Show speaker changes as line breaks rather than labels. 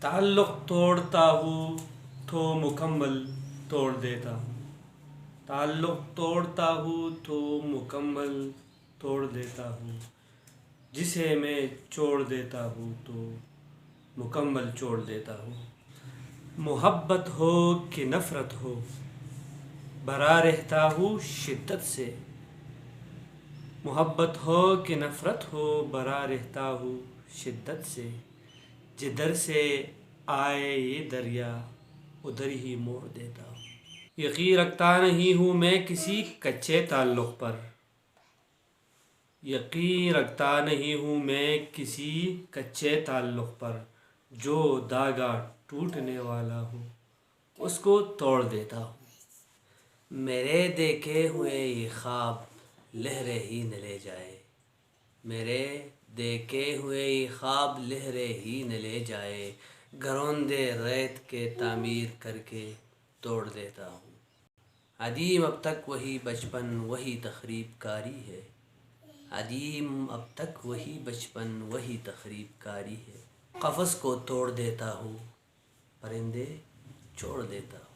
تعلق توڑتا ہوں تو مکمل توڑ دیتا ہوں، تعلق توڑتا ہوں تو مکمل توڑ دیتا ہوں، جسے میں چھوڑ دیتا ہوں تو مکمل چھوڑ دیتا ہوں۔ محبت ہو کہ نفرت ہو بھرا رہتا ہوں شدت سے، محبت ہو کہ نفرت ہو بھرا رہتا ہوں شدت سے، جدھر سے آئے یہ دریا ادھر ہی موڑ دیتا ہوں۔ یقین رکھتا نہیں ہوں میں کسی کچے تعلق پر، یقین رکھتا نہیں ہوں میں کسی کچے تعلق پر، جو دھاگا ٹوٹنے والا ہو اس کو توڑ دیتا ہوں۔ میرے دیکھے ہوئے یہ خواب لہریں ہی نہ لے جائے، میرے دیکھے ہوئے یہ خواب لہریں ہی نہ لے جائے، گھروندے ریت کے تعمیر کر کے توڑ دیتا ہوں۔ عدیم اب تک وہی بچپن وہی تخریب کاری ہے، عدیم اب تک وہی بچپن وہی تخریب کاری ہے، قفس کو توڑ دیتا ہوں پرندے چھوڑ دیتا ہوں۔